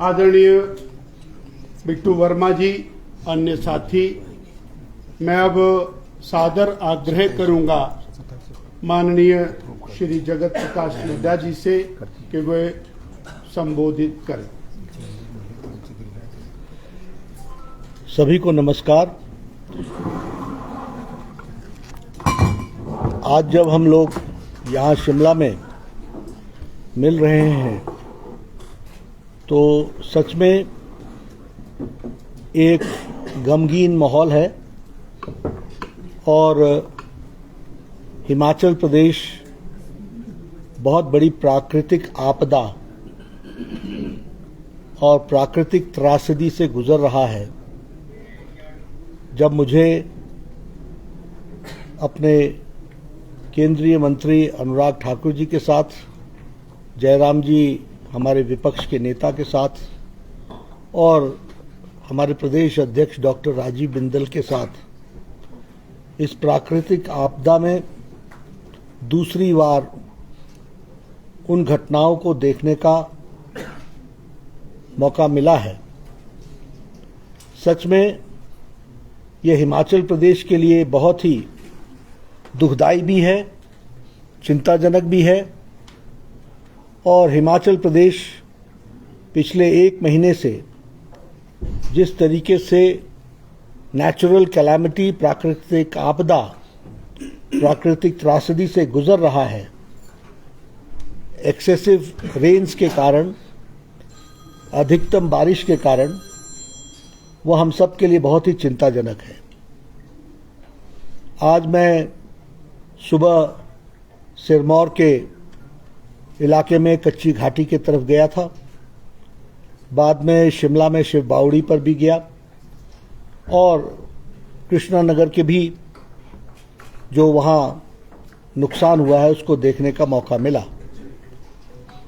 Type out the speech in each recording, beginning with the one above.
आदरणीय बिट्टू वर्मा जी, अन्य साथी, मैं अब सादर आग्रह करूंगा माननीय श्री जगत प्रकाश नड्डा जी से कि वे संबोधित करें। सभी को नमस्कार। आज जब हम लोग यहाँ शिमला में मिल रहे हैं तो सच में एक गमगीन माहौल है और हिमाचल प्रदेश बहुत बड़ी प्राकृतिक आपदा और प्राकृतिक त्रासदी से गुजर रहा है। जब मुझे अपने केंद्रीय मंत्री अनुराग ठाकुर जी के साथ, जयराम जी हमारे विपक्ष के नेता के साथ और हमारे प्रदेश अध्यक्ष डॉक्टर राजीव बिंदल के साथ इस प्राकृतिक आपदा में दूसरी बार उन घटनाओं को देखने का मौका मिला है, सच में यह हिमाचल प्रदेश के लिए बहुत ही दुखदाई भी है, चिंताजनक भी है। और हिमाचल प्रदेश पिछले एक महीने से जिस तरीके से नेचुरल कैलामिटी, प्राकृतिक आपदा, प्राकृतिक त्रासदी से गुजर रहा है, एक्सेसिव रेन्स के कारण, अधिकतम बारिश के कारण, वह हम सब के लिए बहुत ही चिंताजनक है। आज मैं सुबह सिरमौर के इलाके में कच्ची घाटी की तरफ गया था, बाद में शिमला में शिव बावड़ी पर भी गया और कृष्णा नगर के भी जो वहाँ नुकसान हुआ है उसको देखने का मौका मिला।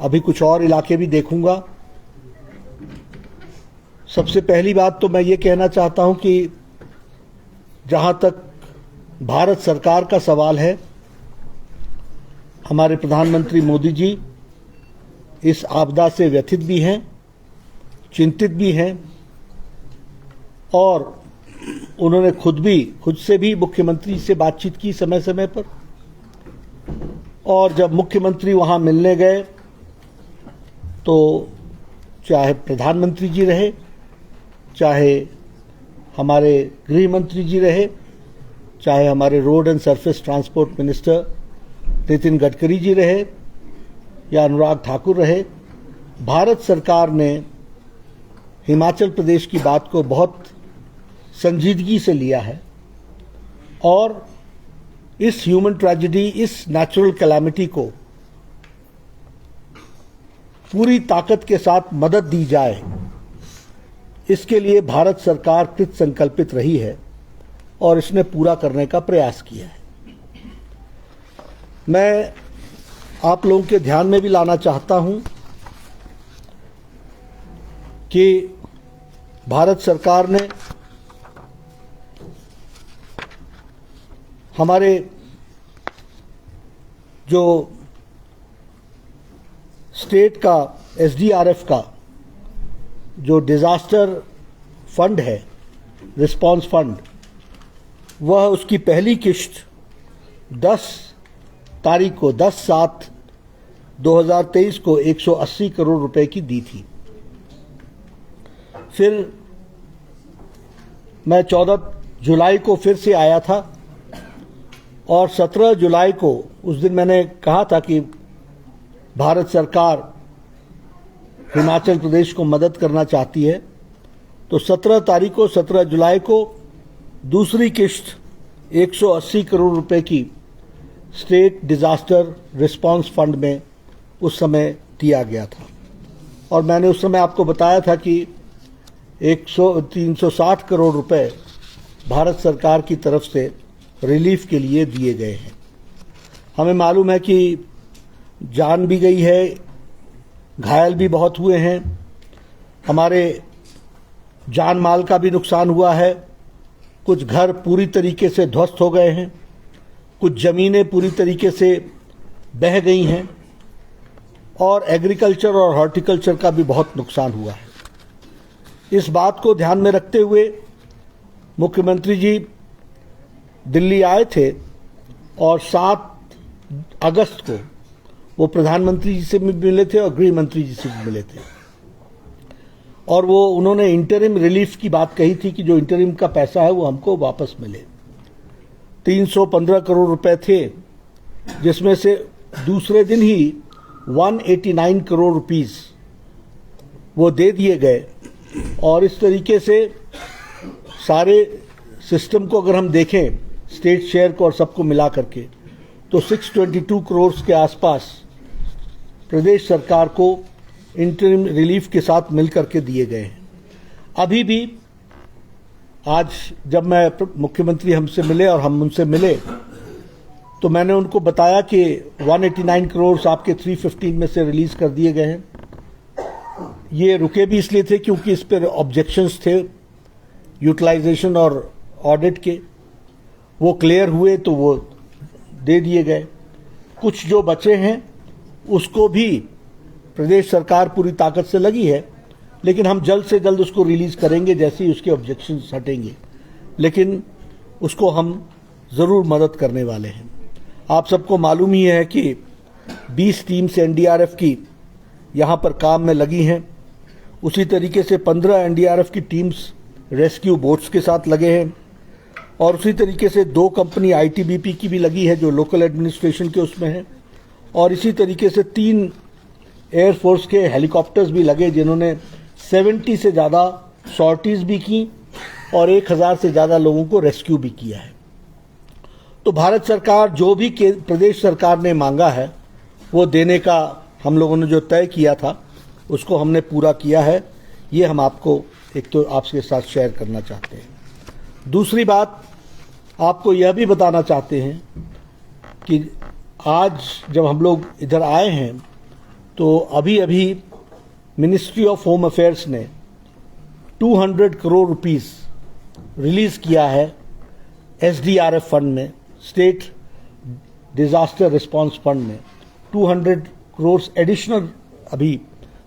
अभी कुछ और इलाके भी देखूंगा। सबसे पहली बात तो मैं ये कहना चाहता हूँ कि जहाँ तक भारत सरकार का सवाल है, हमारे प्रधानमंत्री मोदी जी इस आपदा से व्यथित भी हैं, चिंतित भी हैं और उन्होंने खुद से भी मुख्यमंत्री से बातचीत की समय समय पर। और जब मुख्यमंत्री वहां मिलने गए तो चाहे प्रधानमंत्री जी रहे, चाहे हमारे गृह मंत्री जी रहे, चाहे हमारे road and surface transport minister Nitin Gadkari ji रहे या अनुराग ठाकुर रहे, भारत सरकार ने हिमाचल प्रदेश की बात को बहुत संजीदगी से लिया है और इस ह्यूमन ट्रेजेडी, इस नेचुरल कैलामिटी को पूरी ताकत के साथ मदद दी जाए, इसके लिए भारत सरकार कृत संकल्पित रही है और इसने पूरा करने का प्रयास किया है। मैं आप लोगों के ध्यान में भी लाना चाहता हूं कि भारत सरकार ने हमारे जो स्टेट का एसडीआरएफ का जो डिजास्टर फंड है, रिस्पांस फंड, वह उसकी पहली किश्त 10/7/2023 को 180 करोड़ रुपए की दी थी। फिर मैं 14 जुलाई को फिर से आया था और 17 जुलाई को, उस दिन मैंने कहा था कि भारत सरकार हिमाचल प्रदेश को मदद करना चाहती है, तो 17 जुलाई को दूसरी किश्त 180 करोड़ रुपए की स्टेट डिजास्टर रिस्पांस फंड में उस समय दिया गया था। और मैंने उस समय आपको बताया था कि 360 करोड़ रुपए भारत सरकार की तरफ से रिलीफ के लिए दिए गए हैं। हमें मालूम है कि जान भी गई है, घायल भी बहुत हुए हैं, हमारे जान माल का भी नुकसान हुआ है, कुछ घर पूरी तरीके से ध्वस्त हो गए हैं, कुछ ज़मीनें पूरी तरीके से बह गई हैं और एग्रीकल्चर और हॉर्टिकल्चर का भी बहुत नुकसान हुआ है। इस बात को ध्यान में रखते हुए मुख्यमंत्री जी दिल्ली आए थे और 7 अगस्त को वो प्रधानमंत्री जी से भी मिले थे और गृह मंत्री जी से भी मिले थे, और वो उन्होंने इंटरिम रिलीफ की बात कही थी कि जो इंटरिम का पैसा है वो हमको वापस मिले। 315 करोड़ रुपए थे, जिसमें से दूसरे दिन ही 189 करोड़ रुपीस वो दे दिए गए। और इस तरीके से सारे सिस्टम को अगर हम देखें, स्टेट शेयर को और सबको मिला करके, तो 622 करोड़ के आसपास प्रदेश सरकार को इंटरिम रिलीफ के साथ मिलकर के दिए गए हैं। अभी भी आज जब मैं मुख्यमंत्री हमसे मिले और हम उनसे मिले तो मैंने उनको बताया कि 189 करोड़ आपके 315 में से रिलीज कर दिए गए हैं। ये रुके भी इसलिए थे क्योंकि इस पर ऑब्जेक्शंस थे यूटिलाइजेशन और ऑडिट के, वो क्लियर हुए तो वो दे दिए गए। कुछ जो बचे हैं उसको भी प्रदेश सरकार पूरी ताकत से लगी है, लेकिन हम जल्द से जल्द उसको रिलीज करेंगे जैसे ही उसके ऑब्जेक्शंस हटेंगे, लेकिन उसको हम जरूर मदद करने वाले हैं। आप सबको मालूम ही है कि 20 टीम्स एनडीआरएफ की यहाँ पर काम में लगी हैं। उसी तरीके से 15 एनडीआरएफ की टीम्स रेस्क्यू बोट्स के साथ लगे हैं, और उसी तरीके से 2 कंपनी आईटीबीपी की भी लगी है जो लोकल एडमिनिस्ट्रेशन के उसमें है, और इसी तरीके से 3 एयरफोर्स के हेलीकॉप्टर्स भी लगे जिन्होंने 70 से ज़्यादा सॉर्टीज भी की और 1000 से ज़्यादा लोगों को रेस्क्यू भी किया है। तो भारत सरकार जो भी प्रदेश सरकार ने मांगा है वो देने का हम लोगों ने जो तय किया था उसको हमने पूरा किया है। ये हम आपको एक तो आपके साथ शेयर करना चाहते हैं। दूसरी बात आपको यह भी बताना चाहते हैं कि आज जब हम लोग इधर आए हैं तो अभी अभी मिनिस्ट्री ऑफ होम अफेयर्स ने 200 करोड़ रुपीस रिलीज किया है एसडीआरएफ फंड में, स्टेट डिजास्टर रिस्पांस फंड में 200 करोड़ एडिशनल अभी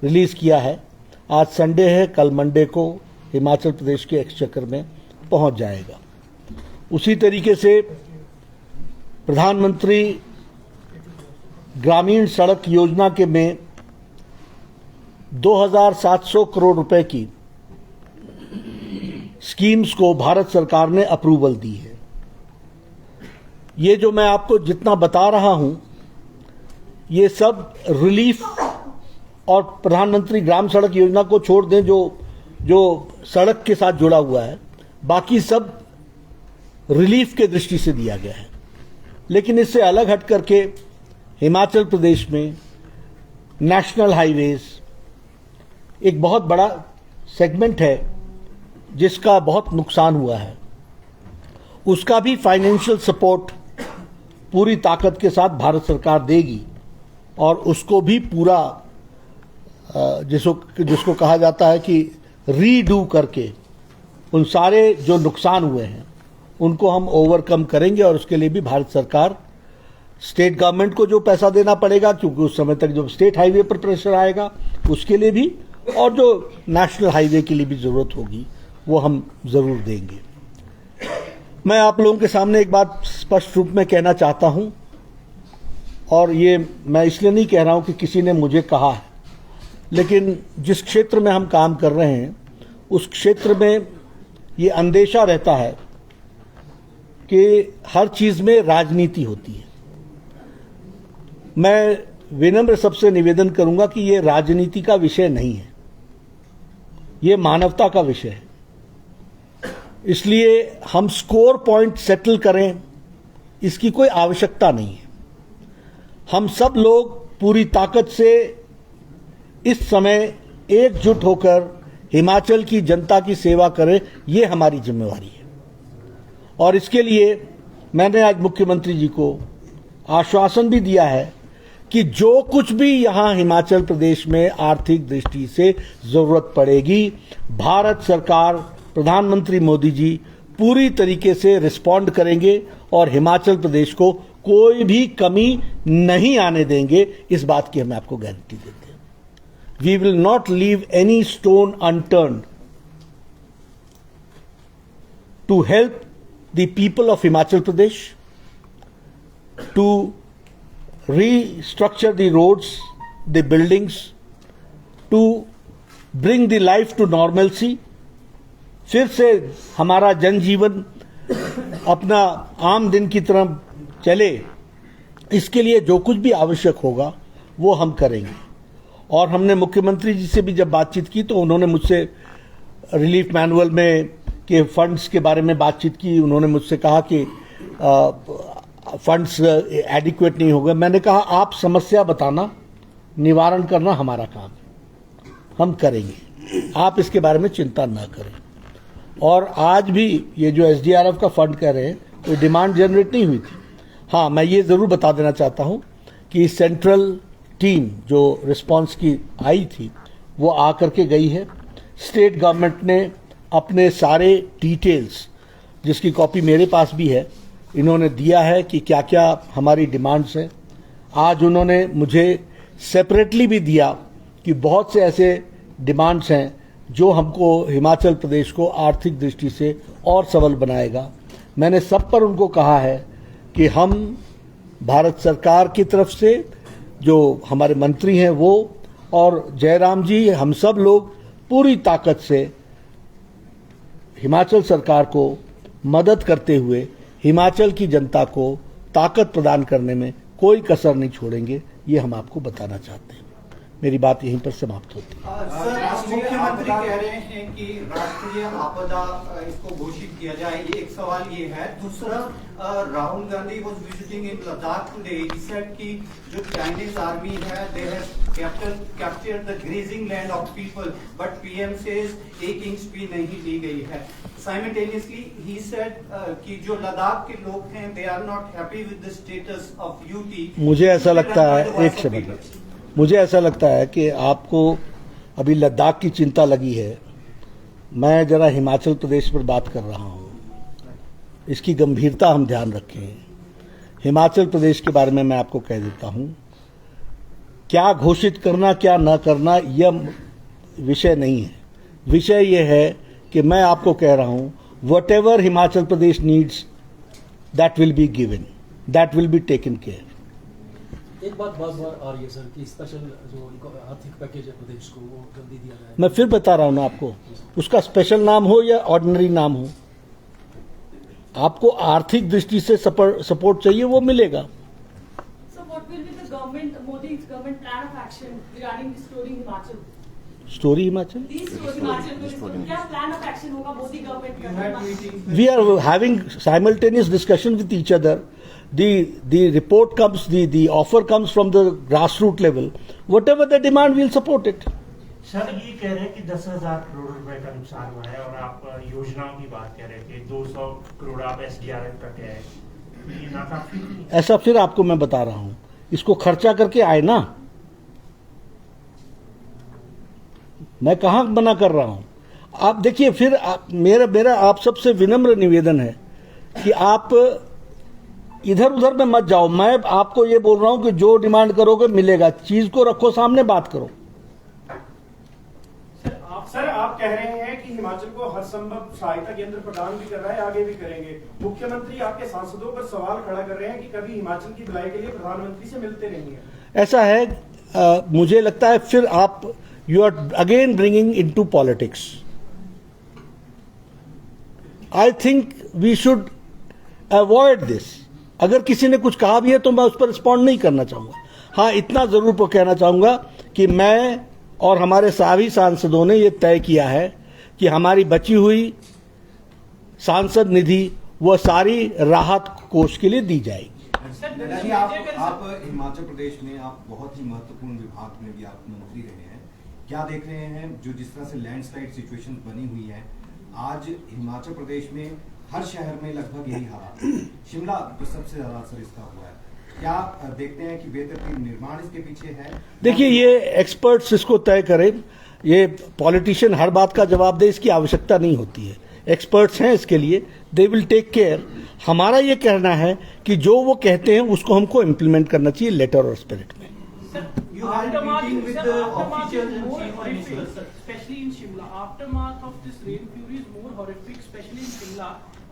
रिलीज किया है। आज संडे है, कल मंडे को हिमाचल प्रदेश के एक्सचेकर में पहुंच जाएगा। उसी तरीके से प्रधानमंत्री ग्रामीण सड़क योजना के में 2700 करोड़ रुपए की स्कीम्स को भारत सरकार ने अप्रूवल दी है। ये जो मैं आपको जितना बता रहा हूं ये सब रिलीफ और प्रधानमंत्री ग्राम सड़क योजना को छोड़ दें जो सड़क के साथ जुड़ा हुआ है, बाकी सब रिलीफ के दृष्टि से दिया गया है। लेकिन इससे अलग हट करके हिमाचल प्रदेश में नेशनल हाईवेज एक बहुत बड़ा सेगमेंट है जिसका बहुत नुकसान हुआ है, उसका भी फाइनेंशियल सपोर्ट पूरी ताकत के साथ भारत सरकार देगी और उसको भी पूरा जिसको कहा जाता है कि रीडू करके उन सारे जो नुकसान हुए हैं उनको हम ओवरकम करेंगे। और उसके लिए भी भारत सरकार स्टेट गवर्नमेंट को जो पैसा देना पड़ेगा, क्योंकि उस समय तक जब स्टेट हाईवे पर प्रेशर आएगा उसके लिए भी, और जो नेशनल हाईवे के लिए भी जरूरत होगी वो हम जरूर देंगे। मैं आप लोगों के सामने एक बात स्पष्ट रूप में कहना चाहता हूं, और ये मैं इसलिए नहीं कह रहा हूं कि किसी ने मुझे कहा है, लेकिन जिस क्षेत्र में हम काम कर रहे हैं उस क्षेत्र में ये अंदेशा रहता है कि हर चीज में राजनीति होती है। मैं विनम्र सबसे निवेदन करूंगा कि ये राजनीति का विषय नहीं है, ये मानवता का विषय है। इसलिए हम स्कोर पॉइंट सेटल करें इसकी कोई आवश्यकता नहीं है। हम सब लोग पूरी ताकत से इस समय एकजुट होकर हिमाचल की जनता की सेवा करें, ये हमारी जिम्मेवारी है। और इसके लिए मैंने आज मुख्यमंत्री जी को आश्वासन भी दिया है कि जो कुछ भी यहां हिमाचल प्रदेश में आर्थिक दृष्टि से जरूरत पड़ेगी, भारत सरकार, प्रधानमंत्री मोदी जी पूरी तरीके से रिस्पॉन्ड करेंगे और हिमाचल प्रदेश को कोई भी कमी नहीं आने देंगे। इस बात की हम आपको गारंटी देते हैं। We will not leave any stone unturned to help the people of Himachal Pradesh to restructure the roads, the buildings, to bring the life to normalcy. फिर से हमारा जनजीवन अपना आम दिन की तरह चले, इसके लिए जो कुछ भी आवश्यक होगा वो हम करेंगे। और हमने मुख्यमंत्री जी से भी जब बातचीत की तो उन्होंने मुझसे रिलीफ मैनुअल में के फंड्स के बारे में बातचीत की। उन्होंने मुझसे कहा कि फंड्स एडिक्वेट नहीं होगा। मैंने कहा आप समस्या बताना, निवारण करना हमारा काम है, हम करेंगे, आप इसके बारे में चिंता ना करें। और आज भी ये जो एसडीआरएफ का फंड कह रहे हैं, कोई डिमांड जनरेट नहीं हुई थी। हाँ, मैं ये ज़रूर बता देना चाहता हूँ कि सेंट्रल टीम जो रिस्पांस की आई थी वो आकर के गई है। स्टेट गवर्नमेंट ने अपने सारे डिटेल्स, जिसकी कॉपी मेरे पास भी है, इन्होंने दिया है कि क्या क्या हमारी डिमांड्स हैं। आज उन्होंने मुझे सेपरेटली भी दिया कि बहुत से ऐसे डिमांड्स हैं जो हमको हिमाचल प्रदेश को आर्थिक दृष्टि से और सबल बनाएगा। मैंने सब पर उनको कहा है कि हम भारत सरकार की तरफ से जो हमारे मंत्री हैं वो और जयराम जी, हम सब लोग पूरी ताकत से हिमाचल सरकार को मदद करते हुए हिमाचल की जनता को ताकत प्रदान करने में कोई कसर नहीं छोड़ेंगे। ये हम आपको बताना चाहते हैं। मेरी बात यहीं पर समाप्त होती है। सर, मुख्यमंत्री कह रहे हैं कि राष्ट्रीय आपदा इसको घोषित किया जाए, ये एक सवाल ये है। दूसरा, Rahul Gandhi was visiting in Ladakh today. He said कि जो चाइनीज आर्मी है, they have captured the grazing land of people, but PM says एक इंच भी नहीं ली गई है। साइमल्टेनियसली ही सेड कि जो लद्दाख के लोग हैं, they are not happy with the status of UT. मुझे ऐसा लगता है, एक सेकंड, मुझे ऐसा लगता है कि आपको अभी लद्दाख की चिंता लगी है। मैं जरा हिमाचल प्रदेश पर बात कर रहा हूँ, इसकी गंभीरता हम ध्यान रखें। हिमाचल प्रदेश के बारे में मैं आपको कह देता हूँ, क्या घोषित करना क्या न करना यह विषय नहीं है। विषय यह है कि मैं आपको कह रहा हूँ, what ever Himachal Pradesh needs that will be given, that will be taken care. एक बात बार आ रही है सर कि स्पेशल जो आर्थिक पैकेज है प्रदेश को वो जल्दी दिया जाए। मैं फिर बता रहा हूं ना आपको, उसका स्पेशल नाम हो या ऑर्डिनरी नाम हो, आपको आर्थिक दृष्टि से सपोर्ट चाहिए, वो मिलेगा। So what will be the government, Modi's government plan of action regarding restoring Himachal? Story Himachal, Himachal क्या plan of action होगा मोदी गवर्नमेंट का? we are having simultaneous discussion with each other. The report comes, the offer comes from the grassroots level. Whatever the demand, we'll support it. Sir, ये कह रहे हैं कि 10,000 करोड़ रुपए का नुकसान हुआ है और आप योजनाओं की बात कर रहे थे, 200 करोड़ आप एसडीआरएफ का कह रहे हैं, ये नाकाफी नहीं? ऐसा फिर आपको मैं बता रहा हूं, इसको खर्चा करके आए ना, मैं कहां मना कर रहा हूं। आप देखिए, फिर मेरा आप सबसे विनम्र निवेदन है कि आप इधर उधर में मत जाओ। मैं आपको ये बोल रहा हूं कि जो डिमांड करोगे मिलेगा, चीज को रखो सामने, बात करो। सर, आप कह रहे हैं कि हिमाचल को हर संभव सहायता केंद्र प्रदान भी कर रहा है, आगे भी करेंगे। मुख्यमंत्री आपके सांसदों पर सवाल खड़ा कर रहे हैं कि कभी हिमाचल की भलाई के लिए प्रधानमंत्री से मिलते नहीं है। ऐसा है, मुझे लगता है फिर आप you are again bringing into politics. I think we should avoid this. अगर किसी ने कुछ कहा भी है तो मैं उस पर रिस्पॉन्ड नहीं करना चाहूंगा। हाँ, इतना जरूर कहना चाहूंगा कि मैं और हमारे सभी सांसदों ने ये तय किया है कि हमारी बची हुई सांसद निधि वो सारी राहत कोष के लिए दी जाएगी। आप हिमाचल प्रदेश में आप बहुत ही महत्वपूर्ण विभाग में भी आप मंत्री रहे हैं, क्या देख रहे हैं जो जिस तरह से लैंडस्लाइड सिचुएशन बनी हुई है आज हिमाचल प्रदेश में, हर शहर में लगभग यही हालात, शिमला तो सबसे ज्यादा असर इसका हुआ है, क्या देखते हैं कि बेहतर निर्माण इसके पीछे है? देखिए, ये एक्सपर्ट्स इसको तय करें, ये पॉलिटिशियन हर बात का जवाब दे, इसकी आवश्यकता नहीं होती है। एक्सपर्ट्स हैं इसके लिए, दे विल टेक केयर। हमारा ये कहना है कि जो वो कहते हैं उसको हमको इम्प्लीमेंट करना चाहिए लेटर और स्पिरिट में। You had a meeting with the officials and more chief horrific, ministers. especially in Shimla. Aftermath of this rain fury is more horrific, especially in Shimla.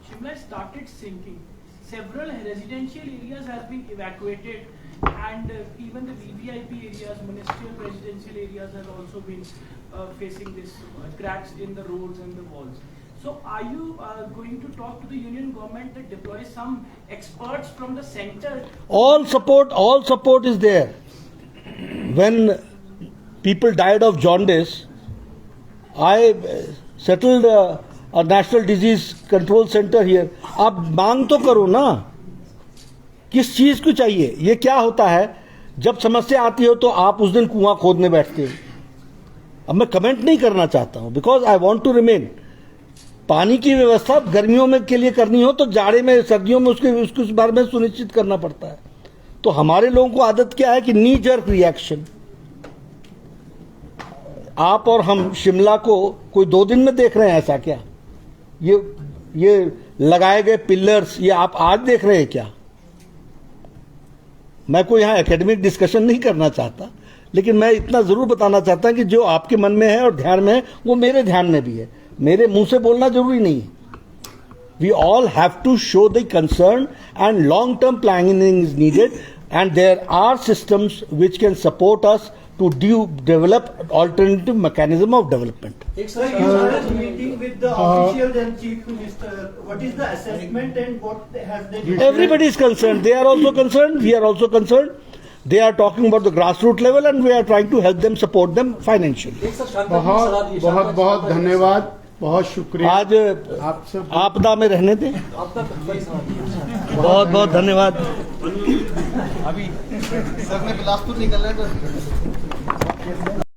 Shimla started sinking. Several residential areas have been evacuated, and even the VVIP areas, ministerial residential areas, have also been facing this cracks in the roads and the walls. So, are you going to talk to the union government that deploy some experts from the center? All support is there. When people died of jaundice, I settled a national disease control center here. आप मांग तो करो ना, किस चीज को चाहिए? ये क्या होता है, जब समस्या आती हो तो आप उस दिन कुआं खोदने बैठते हो. अब मैं कमेंट नहीं करना चाहता हूं, because I want to remain. पानी की व्यवस्था गर्मियों में के लिए करनी हो तो जाड़े में, सर्दियों में उसके बारे में सुनिश्चित करना पड़ता है. तो हमारे लोगों को आदत क्या है कि नी जर्क रिएक्शन. आप और हम शिमला को कोई 2 दिन में देख रहे हैं ऐसा क्या? ये लगाए गए पिलर्स ये आप आज देख रहे हैं क्या? मैं कोई यहां एकेडमिक डिस्कशन नहीं करना चाहता, लेकिन मैं इतना जरूर बताना चाहता हूं कि जो आपके मन में है और ध्यान में है वो मेरे ध्यान में भी है. मेरे मुंह से बोलना जरूरी नहीं है. We all have to show the concern, and long-term planning is needed, and there are systems which can support us to develop alternative mechanism of development. Sir, you had a meeting with the officials and chief minister. What is the assessment and what has they decided? Everybody is concerned. They are also concerned. We are also concerned. They are talking about the grassroots level, and we are trying to help them, support them financially. एक sir Shanta जी सलाह दिए, बहुत बहुत धन्यवाद, बहुत शुक्रिया. आज आप सब आपदा में रहने दें. आपका बड़ी सलाह दी. बहुत बहुत धन्यवाद. अभी सर ने बिलासपुर निकलना है तो